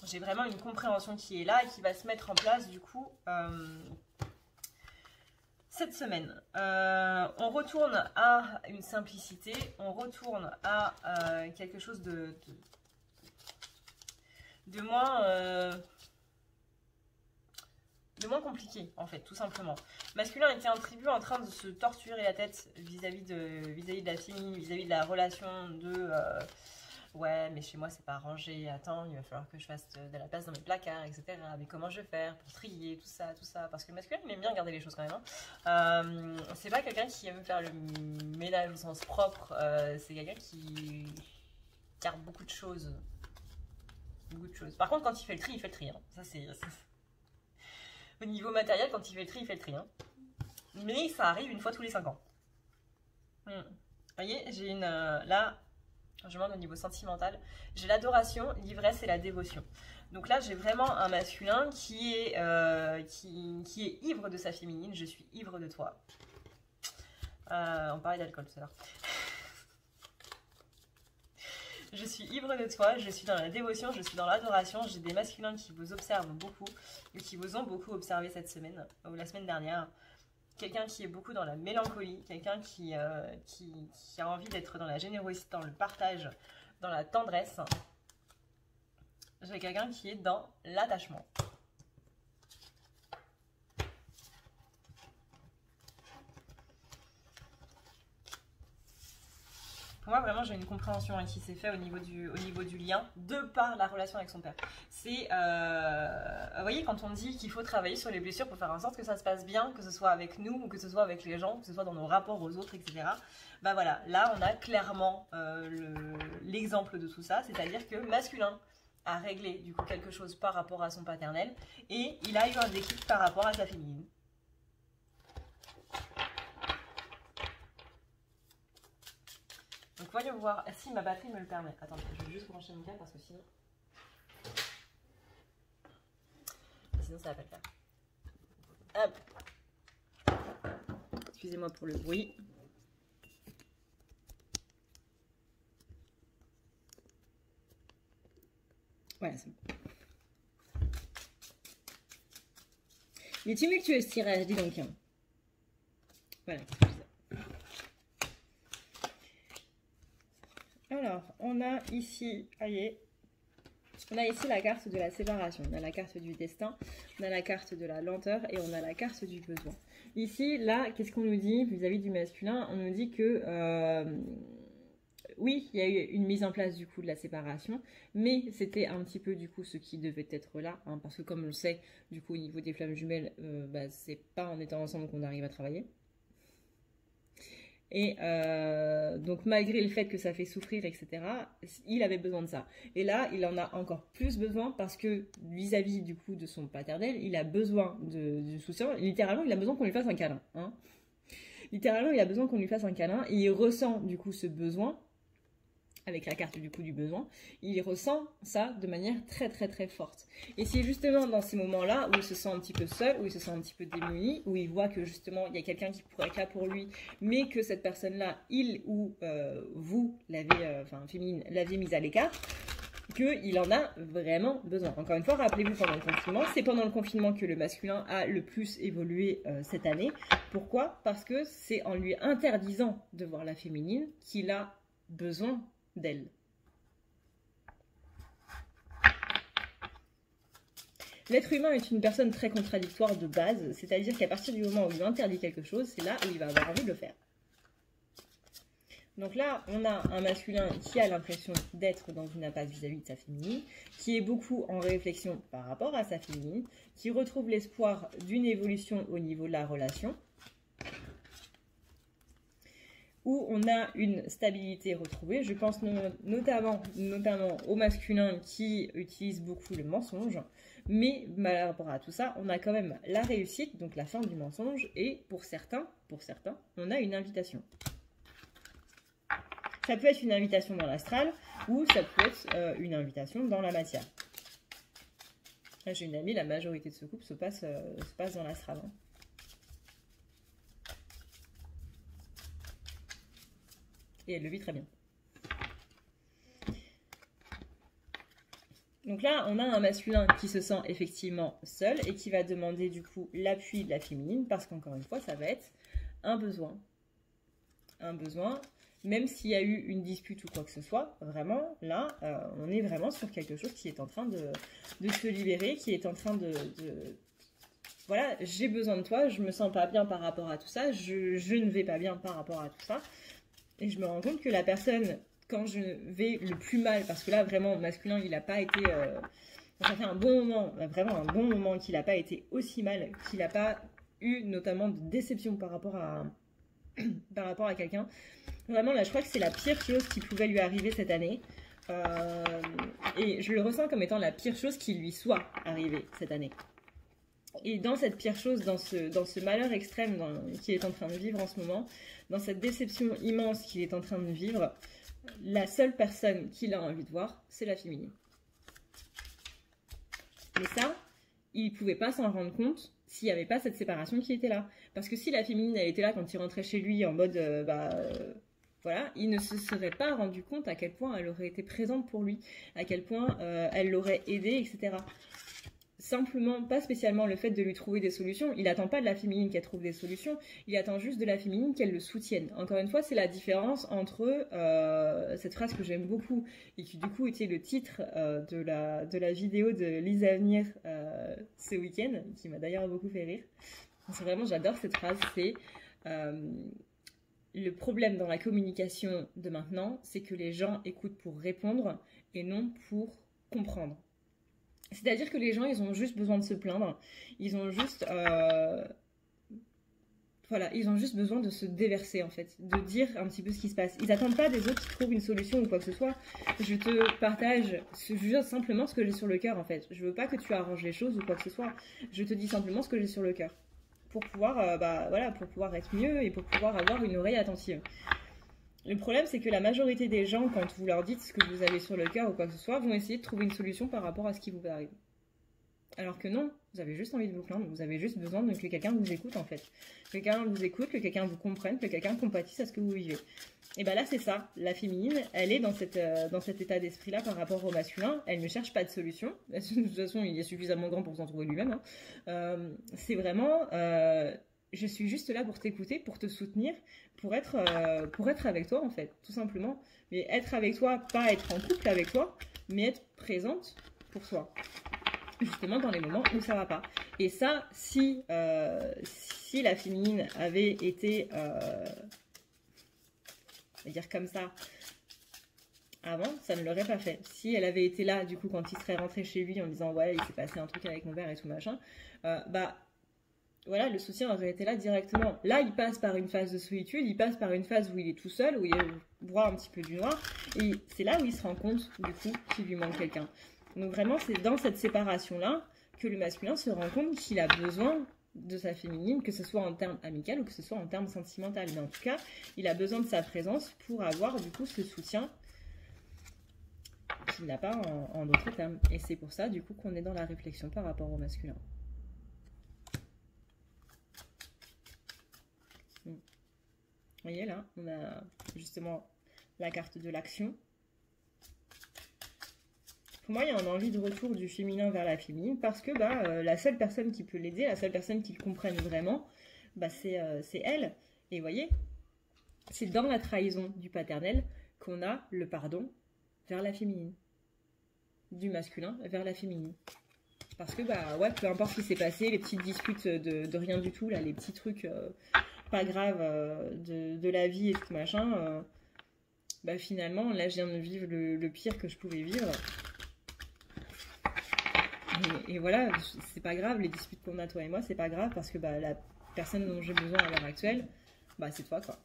J'ai vraiment une compréhension qui est là et qui va se mettre en place du coup cette semaine. On retourne à une simplicité, on retourne à quelque chose de moins compliqué en fait, tout simplement. Masculin était un tribut en train de se torturer la tête vis-à-vis de la féminine, vis-à-vis de la relation de ouais mais chez moi c'est pas rangé, attends il va falloir que je fasse de la place dans mes placards, etc. Mais comment je vais faire pour trier tout ça, parce que le masculin il aime bien garder les choses quand même, hein. C'est pas quelqu'un qui aime faire le ménage au sens propre, c'est quelqu'un qui garde beaucoup de choses. Par contre, quand il fait le tri, il fait le tri. Hein. Ça, c'est... Au niveau matériel, quand il fait le tri, il fait le tri. Hein. Mais ça arrive une fois tous les 5 ans. Vous voyez, j'ai une... là, je monte au niveau sentimental. J'ai l'adoration, l'ivresse et la dévotion. Donc là, j'ai vraiment un masculin qui est ivre de sa féminine. Je suis ivre de toi. On parlait d'alcool tout à l'heure. Je suis ivre de toi, je suis dans la dévotion, je suis dans l'adoration. J'ai des masculins qui vous observent beaucoup et qui vous ont beaucoup observé cette semaine ou la semaine dernière. Quelqu'un qui est beaucoup dans la mélancolie, quelqu'un qui a envie d'être dans la générosité, dans le partage, dans la tendresse. J'ai quelqu'un qui est dans l'attachement. Pour moi, vraiment, j'ai une compréhension qui s'est faite au niveau du lien, de par la relation avec son père. C'est, vous voyez, quand on dit qu'il faut travailler sur les blessures pour faire en sorte que ça se passe bien, que ce soit avec nous ou que ce soit avec les gens, que ce soit dans nos rapports aux autres, etc. Bah voilà, là, on a clairement l'exemple de tout ça, c'est-à-dire que masculin a réglé du coup quelque chose par rapport à son paternel et il a eu un déclic par rapport à sa féminine. Donc voyons voir si ma batterie me le permet. Attendez, je vais juste brancher mon câble parce que sinon ça va pas le faire. Hop. Excusez-moi pour le bruit. Voilà, c'est bon. Il est tumultueux ce tirage, dis donc. Voilà. Alors, on a ici, voyez, on a ici la carte de la séparation, on a la carte du destin, on a la carte de la lenteur et on a la carte du besoin. Ici, là, qu'est-ce qu'on nous dit vis-à-vis du masculin? On nous dit que, oui, il y a eu une mise en place du coup de la séparation, mais c'était un petit peu du coup ce qui devait être là, hein, parce que comme on le sait, du coup au niveau des flammes jumelles, c'est pas en étant ensemble qu'on arrive à travailler. Et donc malgré le fait que ça fait souffrir, etc., il avait besoin de ça. Et là, il en a encore plus besoin parce que vis-à-vis du coup de son paternel, il a besoin de soutien. Littéralement, il a besoin qu'on lui fasse un câlin. Hein. Littéralement, il a besoin qu'on lui fasse un câlin et il ressent du coup ce besoin. Avec la carte du coup du besoin, il ressent ça de manière très très très forte. Et c'est justement dans ces moments-là où il se sent un petit peu seul, où il se sent un petit peu démuni, où il voit que justement il y a quelqu'un qui pourrait être là pour lui, mais que cette personne-là, il ou vous, féminine, l'aviez mise à l'écart, qu'il en a vraiment besoin. Encore une fois, rappelez-vous pendant le confinement, c'est pendant le confinement que le masculin a le plus évolué cette année. Pourquoi? Parce que c'est en lui interdisant de voir la féminine qu'il a besoin d'elle. L'être humain est une personne très contradictoire de base, c'est-à-dire qu'à partir du moment où il interdit quelque chose, c'est là où il va avoir envie de le faire. Donc là, on a un masculin qui a l'impression d'être dans une impasse vis-à-vis de sa féminine, qui est beaucoup en réflexion par rapport à sa féminine, qui retrouve l'espoir d'une évolution au niveau de la relation, où on a une stabilité retrouvée. Je pense notamment au masculin qui utilise beaucoup le mensonge, mais par rapport à tout ça, on a quand même la réussite, donc la fin du mensonge, et pour certains, on a une invitation. Ça peut être une invitation dans l'astral ou ça peut être une invitation dans la matière. J'ai une amie, la majorité de ce couple se passe dans l'astral. Hein. Et elle le vit très bien. Donc là, on a un masculin qui se sent effectivement seul et qui va demander du coup l'appui de la féminine parce qu'encore une fois, ça va être un besoin. Un besoin, même s'il y a eu une dispute ou quoi que ce soit, vraiment, là, on est vraiment sur quelque chose qui est en train de se libérer, qui est en train de voilà, j'ai besoin de toi, je me sens pas bien par rapport à tout ça, je ne vais pas bien par rapport à tout ça. Et je me rends compte que la personne, quand je vais le plus mal, parce que là, vraiment, masculin, il n'a pas été... ça fait un bon moment, vraiment un bon moment qu'il n'a pas été aussi mal, qu'il n'a pas eu notamment de déception par rapport à quelqu'un. Vraiment, là, je crois que c'est la pire chose qui pouvait lui arriver cette année. Et je le ressens comme étant la pire chose qui lui soit arrivée cette année. Et dans cette pire chose, dans ce malheur extrême qu'il est en train de vivre en ce moment, dans cette déception immense qu'il est en train de vivre, la seule personne qu'il a envie de voir, c'est la féminine. Mais ça, il ne pouvait pas s'en rendre compte s'il n'y avait pas cette séparation qui était là. Parce que si la féminine, elle était là quand il rentrait chez lui en mode... voilà, il ne se serait pas rendu compte à quel point elle aurait été présente pour lui, à quel point elle l'aurait aidé, etc. Simplement, pas spécialement le fait de lui trouver des solutions. Il n'attend pas de la féminine qu'elle trouve des solutions, il attend juste de la féminine qu'elle le soutienne. Encore une fois, c'est la différence entre cette phrase que j'aime beaucoup et qui du coup était le titre de la vidéo de Lise Avenir ce week-end, qui m'a d'ailleurs beaucoup fait rire. C'est vraiment, j'adore cette phrase, c'est le problème dans la communication de maintenant, c'est que les gens écoutent pour répondre et non pour comprendre. C'est-à-dire que les gens, ils ont juste besoin de se plaindre, ils ont juste, ils ont juste besoin de se déverser en fait, de dire un petit peu ce qui se passe. Ils n'attendent pas des autres qui trouvent une solution ou quoi que ce soit. Je te partage juste simplement ce que j'ai sur le cœur en fait. Je veux pas que tu arranges les choses ou quoi que ce soit. Je te dis simplement ce que j'ai sur le cœur pour pouvoir, pour pouvoir être mieux et pour pouvoir avoir une oreille attentive. Le problème, c'est que la majorité des gens, quand vous leur dites ce que vous avez sur le cœur ou quoi que ce soit, vont essayer de trouver une solution par rapport à ce qui vous arrive. Alors que non, vous avez juste envie de vous plaindre, vous avez juste besoin que quelqu'un vous écoute en fait. Que quelqu'un vous écoute, que quelqu'un vous comprenne, que quelqu'un compatisse à ce que vous vivez. Et bien là, c'est ça. La féminine, elle est dans cet état d'esprit-là par rapport au masculin. Elle ne cherche pas de solution. De toute façon, il est suffisamment grand pour s'en trouver lui-même. Hein. C'est vraiment... je suis juste là pour t'écouter, pour te soutenir, pour être avec toi en fait, tout simplement. Mais être avec toi, pas être en couple avec toi, mais être présente pour toi. Justement dans les moments où ça va pas. Et ça, si la féminine avait été, on va dire comme ça, avant, ça ne l'aurait pas fait. Si elle avait été là, du coup, quand il serait rentré chez lui en disant ouais, il s'est passé un truc avec mon père et tout machin, voilà, le soutien aurait été là directement. Là, il passe par une phase de solitude, il passe par une phase où il est tout seul, où il voit un petit peu du noir, et c'est là où il se rend compte, du coup, qu'il lui manque quelqu'un. Donc vraiment, c'est dans cette séparation-là que le masculin se rend compte qu'il a besoin de sa féminine, que ce soit en termes amical ou que ce soit en termes sentimental. Mais en tout cas, il a besoin de sa présence pour avoir, du coup, ce soutien qu'il n'a pas en d'autres termes. Et c'est pour ça, du coup, qu'on est dans la réflexion par rapport au masculin. Vous voyez là, on a justement la carte de l'action. Pour moi, il y a une envie de retour du féminin vers la féminine parce que la seule personne qui peut l'aider, la seule personne qui le comprenne vraiment, c'est elle. Et vous voyez, c'est dans la trahison du paternel qu'on a le pardon vers la féminine. Du masculin vers la féminine. Parce que, peu importe ce qui s'est passé, les petites disputes de rien du tout, là, les petits trucs pas graves de la vie et tout machin, finalement, là, je viens de vivre le pire que je pouvais vivre. Et voilà, c'est pas grave, les disputes qu'on a toi et moi, c'est pas grave parce que la personne dont j'ai besoin à l'heure actuelle, c'est toi quoi.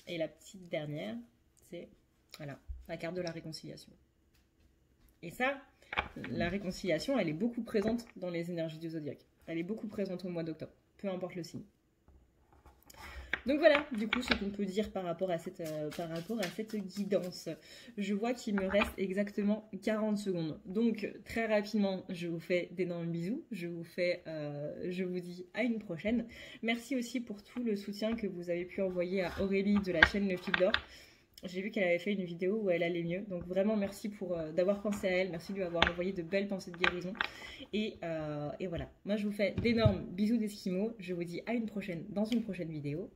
Et la petite dernière, c'est voilà, la carte de la réconciliation. Et ça, la réconciliation, elle est beaucoup présente dans les énergies du zodiaque. Elle est beaucoup présente au mois d'octobre, peu importe le signe. Donc voilà, du coup, ce qu'on peut dire par rapport à cette guidance. Je vois qu'il me reste exactement 40 secondes. Donc, très rapidement, je vous fais d'énormes bisous. Je vous dis à une prochaine. Merci aussi pour tout le soutien que vous avez pu envoyer à Aurélie de la chaîne Le Fil d'Or. J'ai vu qu'elle avait fait une vidéo où elle allait mieux. Donc vraiment, merci d'avoir pensé à elle. Merci de lui avoir envoyé de belles pensées de guérison. Et voilà. Moi, je vous fais d'énormes bisous d'Esquimaux. Je vous dis à une prochaine dans une prochaine vidéo.